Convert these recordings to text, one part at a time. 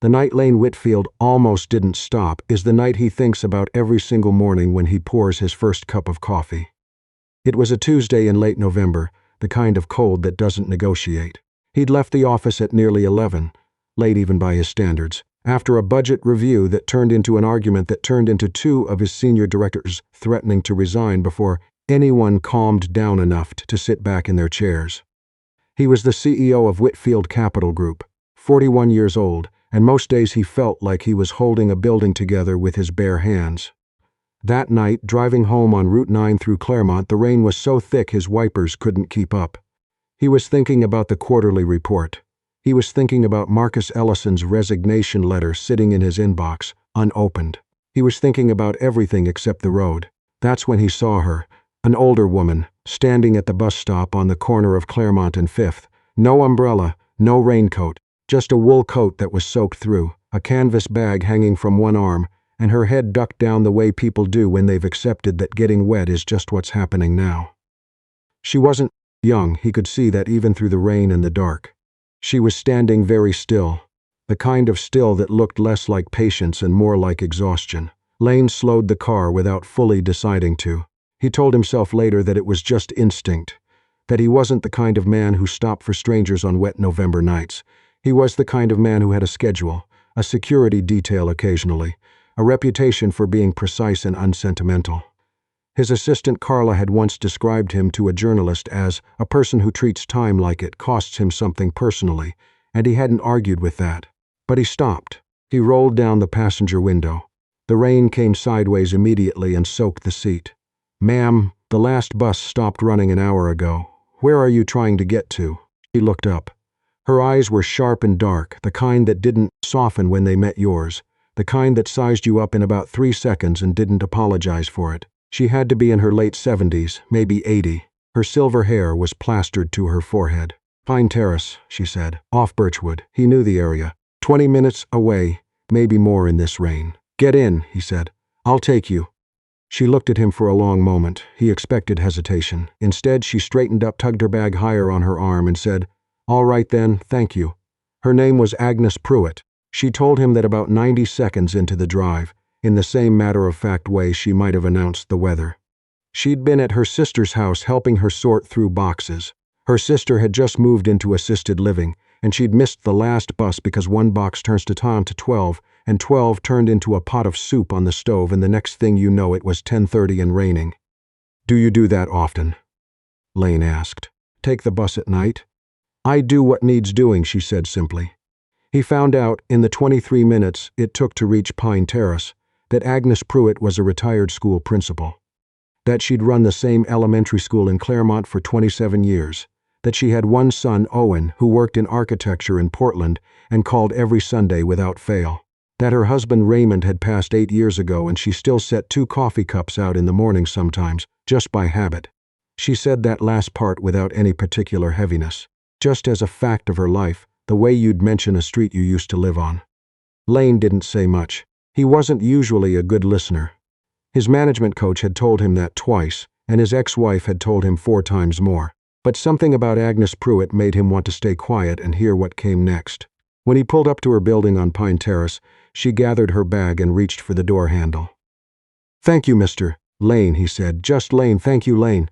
The night Lane Whitfield almost didn't stop is the night he thinks about every single morning when he pours his first cup of coffee. It was a Tuesday in late November, the kind of cold that doesn't negotiate. He'd left the office at nearly 11, late even by his standards, after a budget review that turned into an argument that turned into two of his senior directors threatening to resign before anyone calmed down enough to sit back in their chairs. He was the CEO of Whitfield Capital Group, 41 years old, and most days he felt like he was holding a building together with his bare hands. That night, driving home on Route 9 through Claremont, the rain was so thick his wipers couldn't keep up. He was thinking about the quarterly report. He was thinking about Marcus Ellison's resignation letter sitting in his inbox, unopened. He was thinking about everything except the road. That's when he saw her, an older woman, standing at the bus stop on the corner of Claremont and Fifth. No umbrella, no raincoat, just a wool coat that was soaked through, a canvas bag hanging from one arm, and her head ducked down the way people do when they've accepted that getting wet is just what's happening now. She wasn't young, he could see that even through the rain and the dark. She was standing very still, the kind of still that looked less like patience and more like exhaustion. Lane slowed the car without fully deciding to. He told himself later that it was just instinct, that he wasn't the kind of man who stopped for strangers on wet November nights. He was the kind of man who had a schedule, a security detail occasionally, a reputation for being precise and unsentimental. His assistant Carla had once described him to a journalist as a person who treats time like it costs him something personally, and he hadn't argued with that. But he stopped. He rolled down the passenger window. The rain came sideways immediately and soaked the seat. "Ma'am, the last bus stopped running an hour ago. Where are you trying to get to?" She looked up. Her eyes were sharp and dark, the kind that didn't soften when they met yours, the kind that sized you up in about 3 seconds and didn't apologize for it. She had to be in her late 70s, maybe 80. Her silver hair was plastered to her forehead. "Pine Terrace," she said, "off Birchwood." He knew the area. 20 minutes away, maybe more in this rain. "Get in," he said. "I'll take you." She looked at him for a long moment. He expected hesitation. Instead, she straightened up, tugged her bag higher on her arm, and said, "All right then, thank you." Her name was Agnes Pruitt. She told him that about 90 seconds into the drive, in the same matter-of-fact way she might have announced the weather. She'd been at her sister's house helping her sort through boxes. Her sister had just moved into assisted living, and she'd missed the last bus because one box turns to 12, and 12 turned into a pot of soup on the stove, and the next thing you know it was 10:30 and raining. "Do you do that often?" Lane asked. "Take the bus at night?" "I do what needs doing," she said simply. He found out, in the 23 minutes it took to reach Pine Terrace, that Agnes Pruitt was a retired school principal, that she'd run the same elementary school in Claremont for 27 years, that she had one son, Owen, who worked in architecture in Portland and called every Sunday without fail, that her husband Raymond had passed 8 years ago and she still set 2 coffee cups out in the morning sometimes, just by habit. She said that last part without any particular heaviness, just as a fact of her life, the way you'd mention a street you used to live on. Lane didn't say much. He wasn't usually a good listener. His management coach had told him that twice, and his ex-wife had told him 4 times more. But something about Agnes Pruitt made him want to stay quiet and hear what came next. When he pulled up to her building on Pine Terrace, she gathered her bag and reached for the door handle. "Thank you, Mr. Lane," he said. "Just Lane, thank you, Lane."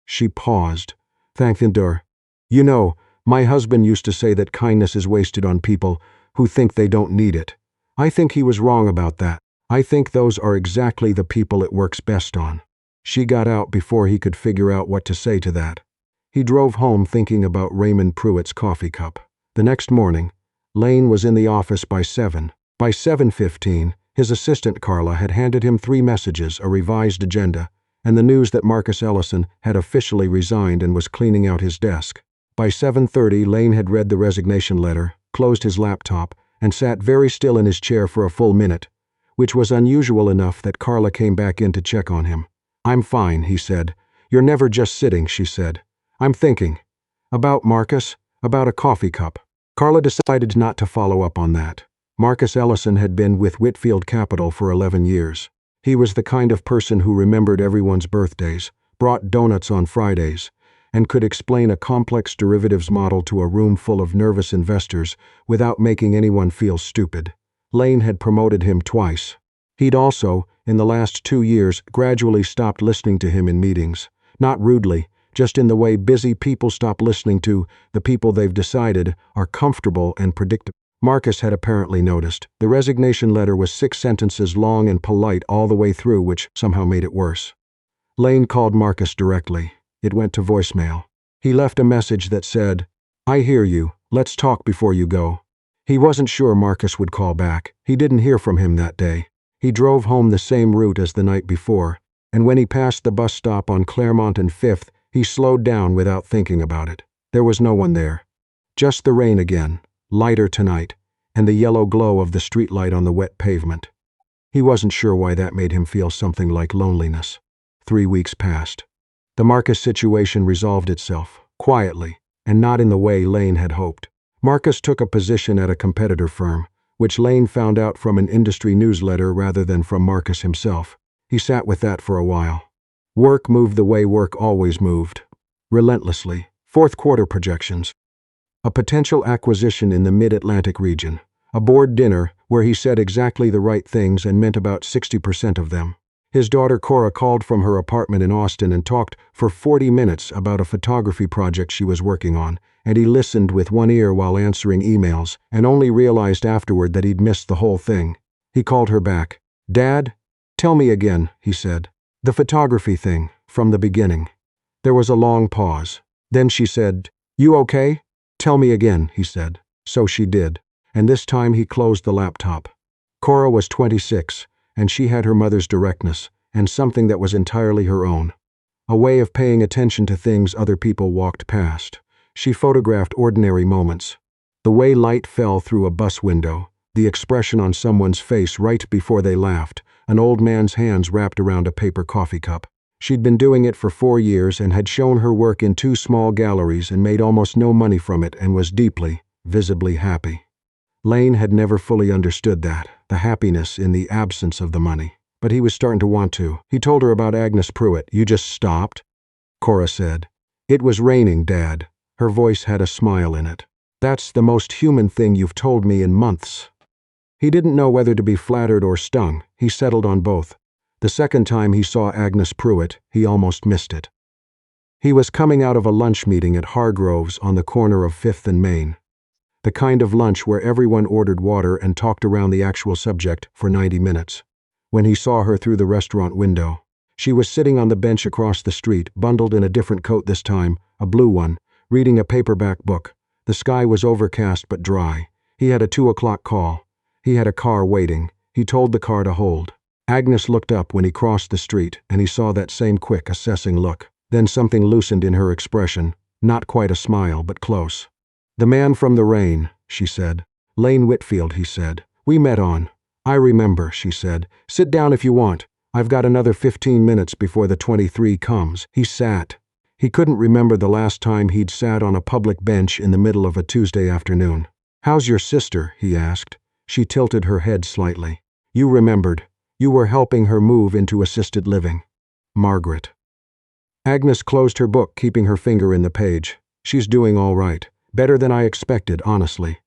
She paused. "Thank you, Dur. You know, my husband used to say that kindness is wasted on people who think they don't need it. I think he was wrong about that. I think those are exactly the people it works best on." She got out before he could figure out what to say to that. He drove home thinking about Raymond Pruitt's coffee cup. The next morning, Lane was in the office by 7. By 7:15, his assistant Carla had handed him 3 messages, a revised agenda, and the news that Marcus Ellison had officially resigned and was cleaning out his desk. By 7:30, Lane had read the resignation letter, closed his laptop, and sat very still in his chair for a full minute, which was unusual enough that Carla came back in to check on him. "I'm fine," he said. "You're never just sitting," she said. "I'm thinking. About Marcus, about a coffee cup." Carla decided not to follow up on that. Marcus Ellison had been with Whitfield Capital for 11 years. He was the kind of person who remembered everyone's birthdays, brought donuts on Fridays, and could explain a complex derivatives model to a room full of nervous investors without making anyone feel stupid. Lane had promoted him twice. He'd also, in the last 2 years, gradually stopped listening to him in meetings. Not rudely, just in the way busy people stop listening to the people they've decided are comfortable and predictable. Marcus had apparently noticed. The resignation letter was 6 sentences long and polite all the way through, which somehow made it worse. Lane called Marcus directly. It went to voicemail. He left a message that said, "I hear you. Let's talk before you go." He wasn't sure Marcus would call back. He didn't hear from him that day. He drove home the same route as the night before, and when he passed the bus stop on Claremont and 5th, he slowed down without thinking about it. There was no one there. Just the rain again, lighter tonight, and the yellow glow of the streetlight on the wet pavement. He wasn't sure why that made him feel something like loneliness. 3 weeks passed. The Marcus situation resolved itself, quietly, and not in the way Lane had hoped. Marcus took a position at a competitor firm, which Lane found out from an industry newsletter rather than from Marcus himself. He sat with that for a while. Work moved the way work always moved. Relentlessly. Fourth quarter projections. A potential acquisition in the Mid-Atlantic region. A board dinner where he said exactly the right things and meant about 60% of them. His daughter Cora called from her apartment in Austin and talked for 40 minutes about a photography project she was working on, and he listened with one ear while answering emails and only realized afterward that he'd missed the whole thing. He called her back. "Dad? Tell me again," he said. "The photography thing, from the beginning." There was a long pause. Then she said, "You okay?" "Tell me again," he said. So she did, and this time he closed the laptop. Cora was 26, and she had her mother's directness, and something that was entirely her own. A way of paying attention to things other people walked past. She photographed ordinary moments. The way light fell through a bus window, the expression on someone's face right before they laughed, an old man's hands wrapped around a paper coffee cup. She'd been doing it for 4 years and had shown her work in 2 small galleries and made almost no money from it and was deeply, visibly happy. Lane had never fully understood that, the happiness in the absence of the money. But he was starting to want to. He told her about Agnes Pruitt. "You just stopped?" Cora said. "It was raining, Dad." Her voice had a smile in it. "That's the most human thing you've told me in months." He didn't know whether to be flattered or stung. He settled on both. The second time he saw Agnes Pruitt, he almost missed it. He was coming out of a lunch meeting at Hargrove's on the corner of 5th and Main. The kind of lunch where everyone ordered water and talked around the actual subject for 90 minutes. When he saw her through the restaurant window, she was sitting on the bench across the street, bundled in a different coat this time, a blue one, reading a paperback book. The sky was overcast but dry. He had a 2 o'clock call. He had a car waiting. He told the car to hold. Agnes looked up when he crossed the street, and he saw that same quick, assessing look. Then something loosened in her expression, not quite a smile, but close. "The man from the rain," she said. "Lane Whitfield," he said. "We met on—" "I remember," she said. "Sit down if you want. I've got another 15 minutes before the 23 comes." He sat. He couldn't remember the last time he'd sat on a public bench in the middle of a Tuesday afternoon. "How's your sister?" he asked. She tilted her head slightly. "You remembered. You were helping her move into assisted living." "Margaret." Agnes closed her book, keeping her finger in the page. "She's doing all right. Better than I expected, honestly.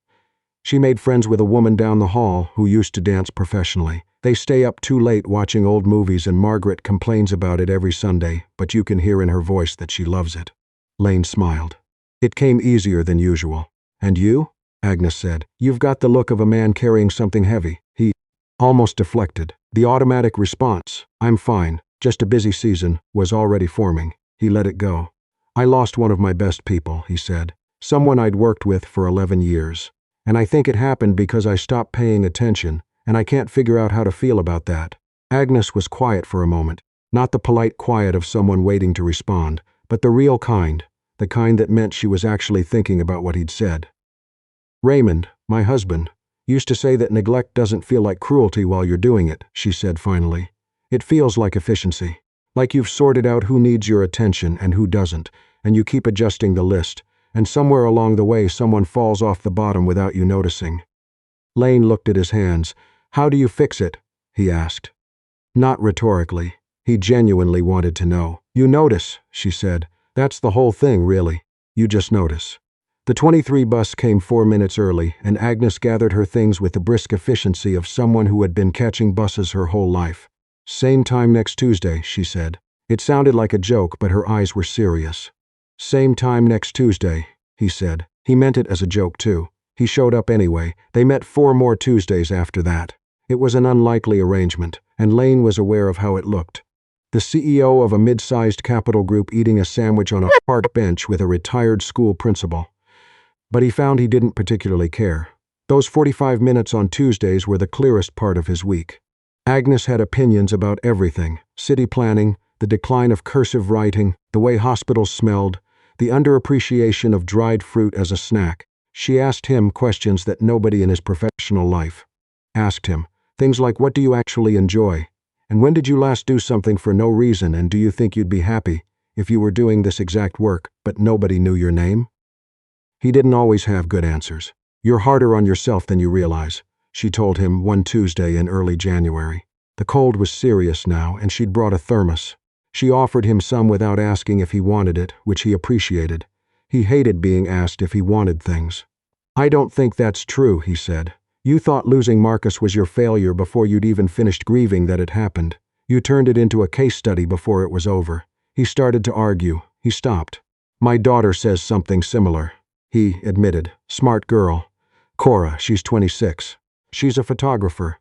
She made friends with a woman down the hall who used to dance professionally. They stay up too late watching old movies and Margaret complains about it every Sunday, but you can hear in her voice that she loves it." Lane smiled. "It came easier than usual." "And you?" Agnes said. "You've got the look of a man carrying something heavy." He almost deflected. The automatic response, "I'm fine, just a busy season," was already forming. He let it go. "I lost one of my best people," he said. "Someone I'd worked with for 11 years. And I think it happened because I stopped paying attention, and I can't figure out how to feel about that." Agnes was quiet for a moment. Not the polite quiet of someone waiting to respond, but the real kind, the kind that meant she was actually thinking about what he'd said. "Raymond, my husband, used to say that neglect doesn't feel like cruelty while you're doing it," she said finally. "It feels like efficiency. Like you've sorted out who needs your attention and who doesn't, and you keep adjusting the list, and somewhere along the way someone falls off the bottom without you noticing." Lane looked at his hands. "How do you fix it?" he asked. Not rhetorically. He genuinely wanted to know. "You notice," she said. "That's the whole thing, really. You just notice." The 23 bus came 4 minutes early, and Agnes gathered her things with the brisk efficiency of someone who had been catching buses her whole life. "Same time next Tuesday," she said. It sounded like a joke, but her eyes were serious. "Same time next Tuesday," he said. He meant it as a joke, too. He showed up anyway. They met 4 more Tuesdays after that. It was an unlikely arrangement, and Lane was aware of how it looked. The CEO of a mid-sized capital group eating a sandwich on a park bench with a retired school principal. But he found he didn't particularly care. Those 45 minutes on Tuesdays were the clearest part of his week. Agnes had opinions about everything: city planning, the decline of cursive writing, the way hospitals smelled, the underappreciation of dried fruit as a snack. She asked him questions that nobody in his professional life asked him. Things like, what do you actually enjoy? And when did you last do something for no reason, and do you think you'd be happy if you were doing this exact work, but nobody knew your name? He didn't always have good answers. "You're harder on yourself than you realize," she told him one Tuesday in early January. The cold was serious now, and she'd brought a thermos. She offered him some without asking if he wanted it, which he appreciated. He hated being asked if he wanted things. "I don't think that's true," he said. "You thought losing Marcus was your failure before you'd even finished grieving that it happened. You turned it into a case study before it was over." He started to argue. He stopped. "My daughter says something similar," he admitted. "Smart girl. Cora, she's 26. She's a photographer."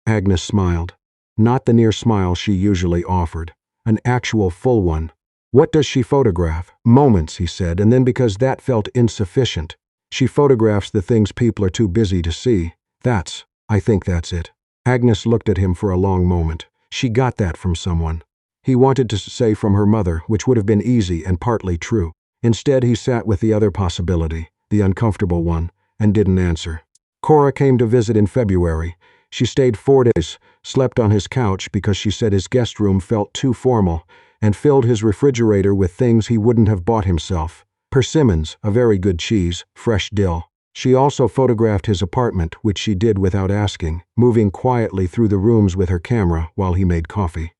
Agnes smiled. Not the near smile she usually offered. An actual full one. "What does she photograph?" "Moments," he said, and then because that felt insufficient. "She photographs the things people are too busy to see. I think that's it." Agnes looked at him for a long moment. She got that from someone. He wanted to say from her mother, which would have been easy and partly true. Instead, he sat with the other possibility, the uncomfortable one, and didn't answer. Cora came to visit in February. She stayed 4 days, slept on his couch because she said his guest room felt too formal, and filled his refrigerator with things he wouldn't have bought himself. Persimmons, a very good cheese, fresh dill. She also photographed his apartment, which she did without asking, moving quietly through the rooms with her camera while he made coffee.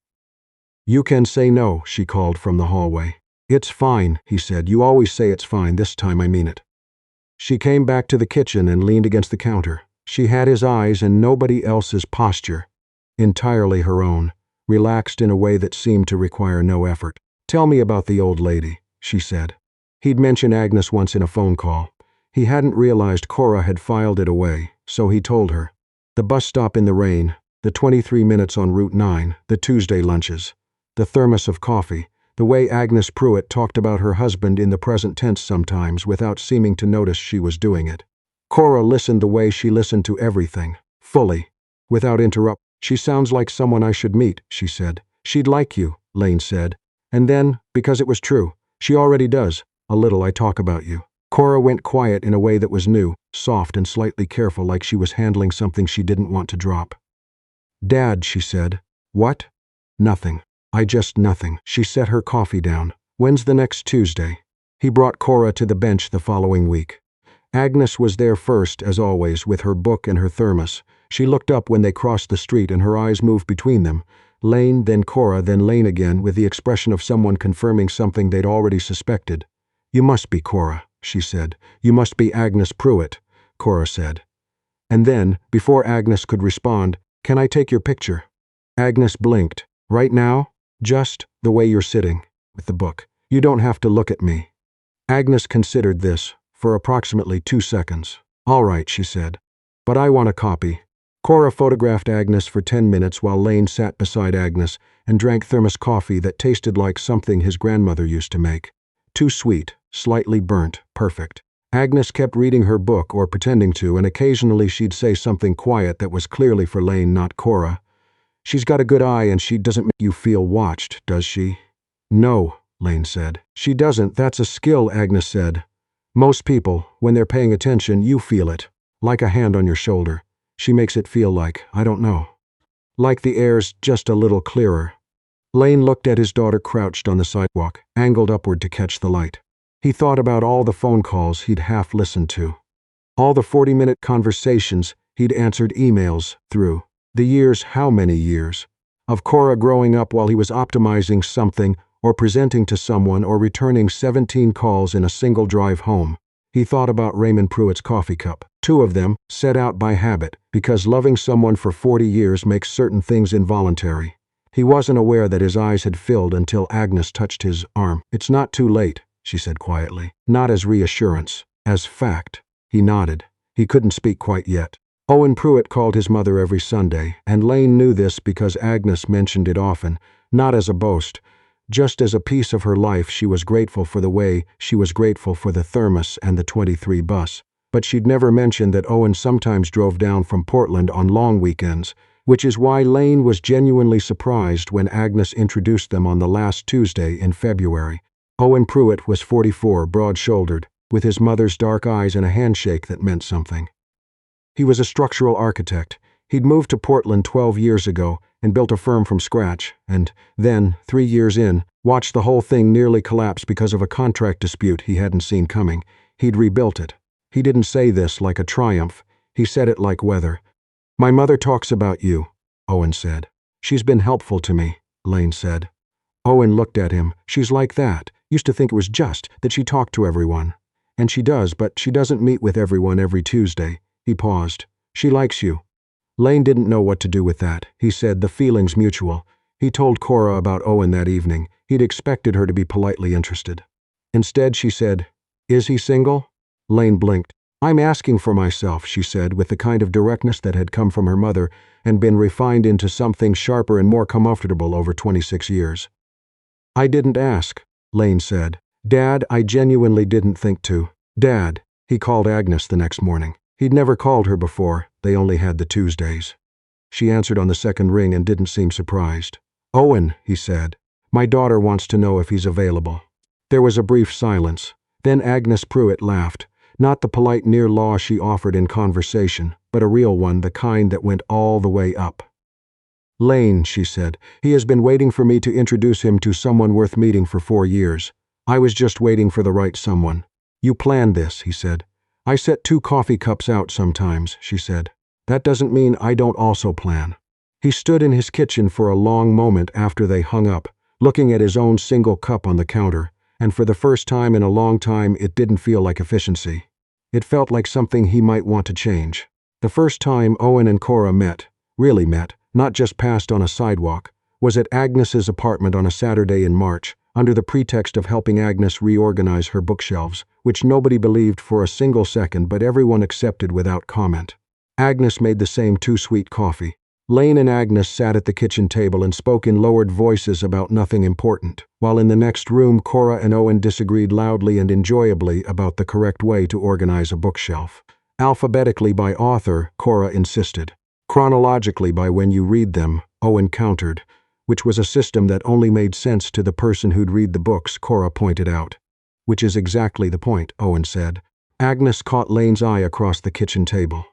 "You can say no," she called from the hallway. "It's fine," he said. "You always say it's fine. This time I mean it." She came back to the kitchen and leaned against the counter. She had his eyes and nobody else's posture. Entirely her own, relaxed in a way that seemed to require no effort. "Tell me about the old lady," she said. He'd mentioned Agnes once in a phone call. He hadn't realized Cora had filed it away, so he told her. The bus stop in the rain, the 23 minutes on Route 9, the Tuesday lunches, the thermos of coffee, the way Agnes Pruitt talked about her husband in the present tense sometimes without seeming to notice she was doing it. Cora listened the way she listened to everything, fully, without interrupt. "She sounds like someone I should meet," she said. "She'd like you," Lane said. And then, because it was true, "She already does. A little I talk about you." Cora went quiet in a way that was new, soft and slightly careful, like she was handling something she didn't want to drop. "Dad," she said. "What?" "Nothing. Nothing." She set her coffee down. "When's the next Tuesday?" He brought Cora to the bench the following week. Agnes was there first, as always, with her book and her thermos. She looked up when they crossed the street and her eyes moved between them. Lane, then Cora, then Lane again, with the expression of someone confirming something they'd already suspected. "You must be Cora," she said. "You must be Agnes Pruitt," Cora said. And then, before Agnes could respond, "Can I take your picture?" Agnes blinked. "Right now? Just the way you're sitting, with the book. You don't have to look at me." Agnes considered this for approximately 2 seconds. "All right," she said. "But I want a copy." Cora photographed Agnes for 10 minutes while Lane sat beside Agnes and drank thermos coffee that tasted like something his grandmother used to make. Too sweet, slightly burnt, perfect. Agnes kept reading her book, or pretending to, and occasionally she'd say something quiet that was clearly for Lane, not Cora. "She's got a good eye and she doesn't make you feel watched, does she?" "No," Lane said. "She doesn't. That's a skill," Agnes said. "Most people, when they're paying attention, you feel it. Like a hand on your shoulder. She makes it feel like, I don't know. Like the air's just a little clearer." Lane looked at his daughter crouched on the sidewalk, angled upward to catch the light. He thought about all the phone calls he'd half listened to. All the 40-minute conversations he'd answered emails through. The years, how many years, of Cora growing up while he was optimizing something or presenting to someone or returning 17 calls in a single drive home. He thought about Raymond Pruitt's coffee cup. Two of them, set out by habit, because loving someone for 40 years makes certain things involuntary. He wasn't aware that his eyes had filled until Agnes touched his arm. "It's not too late," she said quietly. Not as reassurance, as fact. He nodded. He couldn't speak quite yet. Owen Pruitt called his mother every Sunday, and Lane knew this because Agnes mentioned it often, not as a boast. Just as a piece of her life, she was grateful for the way she was grateful for the thermos and the 23 bus. But she'd never mentioned that Owen sometimes drove down from Portland on long weekends, which is why Lane was genuinely surprised when Agnes introduced them on the last Tuesday in February. Owen Pruitt was 44, broad-shouldered, with his mother's dark eyes and a handshake that meant something. He was a structural architect. He'd moved to Portland 12 years ago and built a firm from scratch, and then, 3 years in, watched the whole thing nearly collapse because of a contract dispute he hadn't seen coming. He'd rebuilt it. He didn't say this like a triumph. He said it like weather. "My mother talks about you," Owen said. "She's been helpful to me," Lane said. Owen looked at him. "She's like that. Used to think it was just that she talked to everyone. And she does, but she doesn't meet with everyone every Tuesday." He paused. "She likes you." Lane didn't know what to do with that. He said, "The feeling's mutual." He told Cora about Owen that evening. He'd expected her to be politely interested. Instead, she said, "Is he single?" Lane blinked. "I'm asking for myself," she said, with the kind of directness that had come from her mother and been refined into something sharper and more comfortable over 26 years. "I didn't ask," Lane said. "Dad, I genuinely didn't think to." "Dad," he called Agnes the next morning. He'd never called her before. They only had the Tuesdays. She answered on the second ring and didn't seem surprised. "Owen," he said, "my daughter wants to know if he's available." There was a brief silence. Then Agnes Pruitt laughed. Not the polite near law she offered in conversation, but a real one, the kind that went all the way up. "Lane," she said, "he has been waiting for me to introduce him to someone worth meeting for 4 years. I was just waiting for the right someone." "You planned this," he said. "I set 2 coffee cups out sometimes," she said. "That doesn't mean I don't also plan." He stood in his kitchen for a long moment after they hung up, looking at his own single cup on the counter, and for the first time in a long time it didn't feel like efficiency. It felt like something he might want to change. The first time Owen and Cora met, really met, not just passed on a sidewalk, was at Agnes's apartment on a Saturday in March, under the pretext of helping Agnes reorganize her bookshelves, which nobody believed for a single second but everyone accepted without comment. Agnes made the same 2 sweet coffee. Lane and Agnes sat at the kitchen table and spoke in lowered voices about nothing important, while in the next room Cora and Owen disagreed loudly and enjoyably about the correct way to organize a bookshelf. Alphabetically by author, Cora insisted. Chronologically by when you read them, Owen countered, which was a system that only made sense to the person who'd read the books, Cora pointed out. "Which is exactly the point," Owen said. Agnes caught Lane's eye across the kitchen table.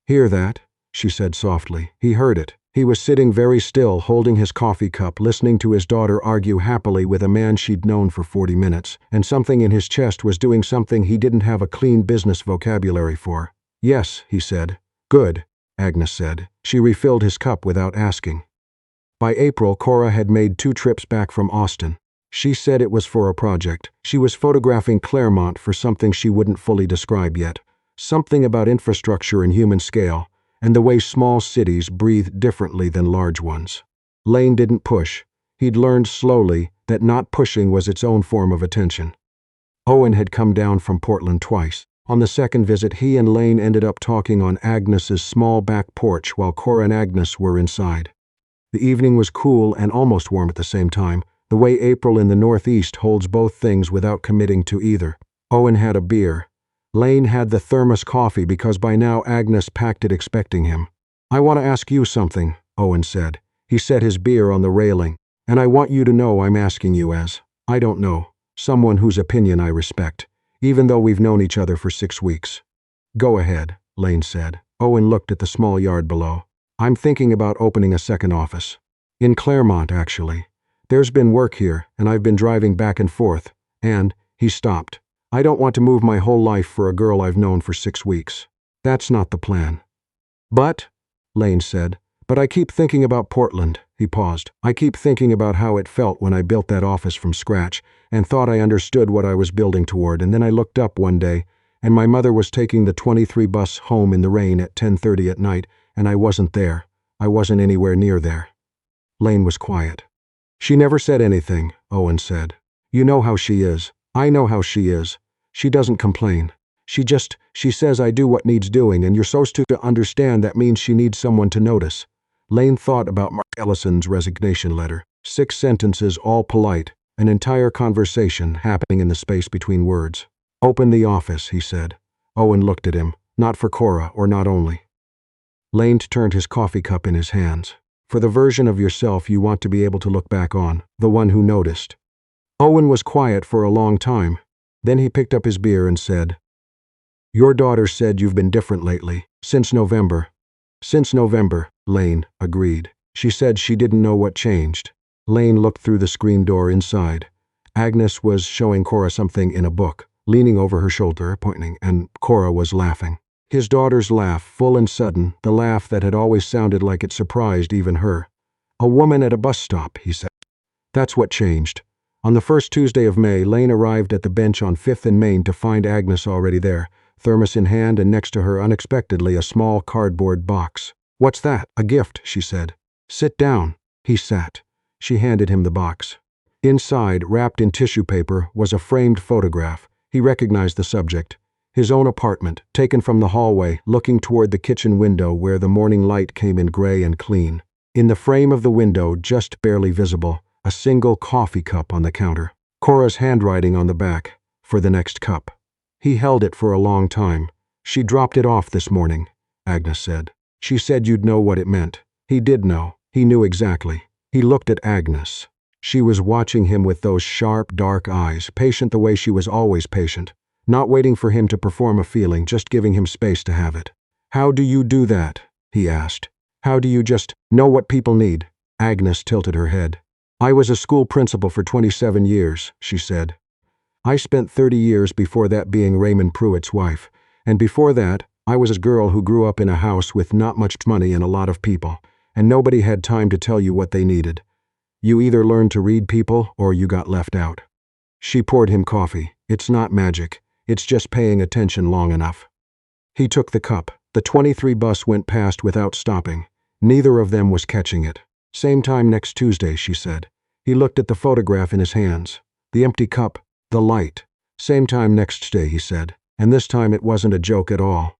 "Hear that?" she said softly. He heard it. He was sitting very still, holding his coffee cup, listening to his daughter argue happily with a man she'd known for 40 minutes, and something in his chest was doing something he didn't have a clean business vocabulary for. "Yes," he said. "Good," Agnes said. She refilled his cup without asking. By April, Cora had made 2 trips back from Austin. She said it was for a project. She was photographing Claremont for something she wouldn't fully describe yet. Something about infrastructure and human scale, and the way small cities breathe differently than large ones. Lane didn't push. He'd learned slowly that not pushing was its own form of attention. Owen had come down from Portland twice. On the second visit, he and Lane ended up talking on Agnes's small back porch while Cora and Agnes were inside. The evening was cool and almost warm at the same time, the way April in the Northeast holds both things without committing to either. Owen had a beer. Lane had the thermos coffee because by now Agnes packed it expecting him. "I want to ask you something," Owen said. He set his beer on the railing. "And I want you to know I'm asking you as, I don't know, someone whose opinion I respect, even though we've known each other for 6 weeks." "Go ahead," Lane said. Owen looked at the small yard below. "I'm thinking about opening a second office. In Claremont, actually. There's been work here, and I've been driving back and forth, and," he stopped, "I don't want to move my whole life for a girl I've known for 6 weeks. That's not the plan." "But," Lane said, "but I keep thinking about Portland." He paused. "I keep thinking about how it felt when I built that office from scratch, and thought I understood what I was building toward, and then I looked up one day, And my mother was taking the 23 bus home in the rain at 10:30 at night, and I wasn't there. I wasn't anywhere near there." Lane was quiet. "She never said anything," Owen said. "You know how she is. I know how she is. She doesn't complain. She says I do what needs doing, and you're supposed to understand that means she needs someone to notice." Lane thought about Mark Ellison's resignation letter. 6 sentences, all polite, an entire conversation happening in the space between words. "Open the office," he said. Owen looked at him. "Not for Cora, or not only." Lane turned his coffee cup in his hands. "For the version of yourself you want to be able to look back on, the one who noticed." Owen was quiet for a long time. Then he picked up his beer and said, "Your daughter said you've been different lately, since November." "Since November," Lane agreed. "She said she didn't know what changed." Lane looked through the screen door inside. Agnes was showing Cora something in a book, leaning over her shoulder, pointing, and Cora was laughing. His daughter's laugh, full and sudden, the laugh that had always sounded like it surprised even her. "A woman at a bus stop," he said. "That's what changed." On the first Tuesday of May, Lane arrived at the bench on 5th and Main to find Agnes already there, thermos in hand, and next to her, unexpectedly, a small cardboard box. "What's that?" "A gift," she said. "Sit down." He sat. She handed him the box. Inside, wrapped in tissue paper, was a framed photograph. He recognized the subject. His own apartment, taken from the hallway, looking toward the kitchen window where the morning light came in gray and clean. In the frame of the window, just barely visible, a single coffee cup on the counter. Cora's handwriting on the back, "For the next cup." He held it for a long time. "She dropped it off this morning," Agnes said. "She said you'd know what it meant." He did know. He knew exactly. He looked at Agnes. She was watching him with those sharp, dark eyes, patient the way she was always patient, not waiting for him to perform a feeling, just giving him space to have it. "How do you do that?" he asked. "How do you just know what people need?" Agnes tilted her head. "I was a school principal for 27 years, she said. "I spent 30 years before that being Raymond Pruitt's wife, and before that, I was a girl who grew up in a house with not much money and a lot of people, and nobody had time to tell you what they needed. You either learned to read people or you got left out." She poured him coffee. "It's not magic. It's just paying attention long enough." He took the cup. The 23 bus went past without stopping. Neither of them was catching it. "Same time next Tuesday," she said. He looked at the photograph in his hands. The empty cup, the light. "Same time next day," he said. And this time it wasn't a joke at all.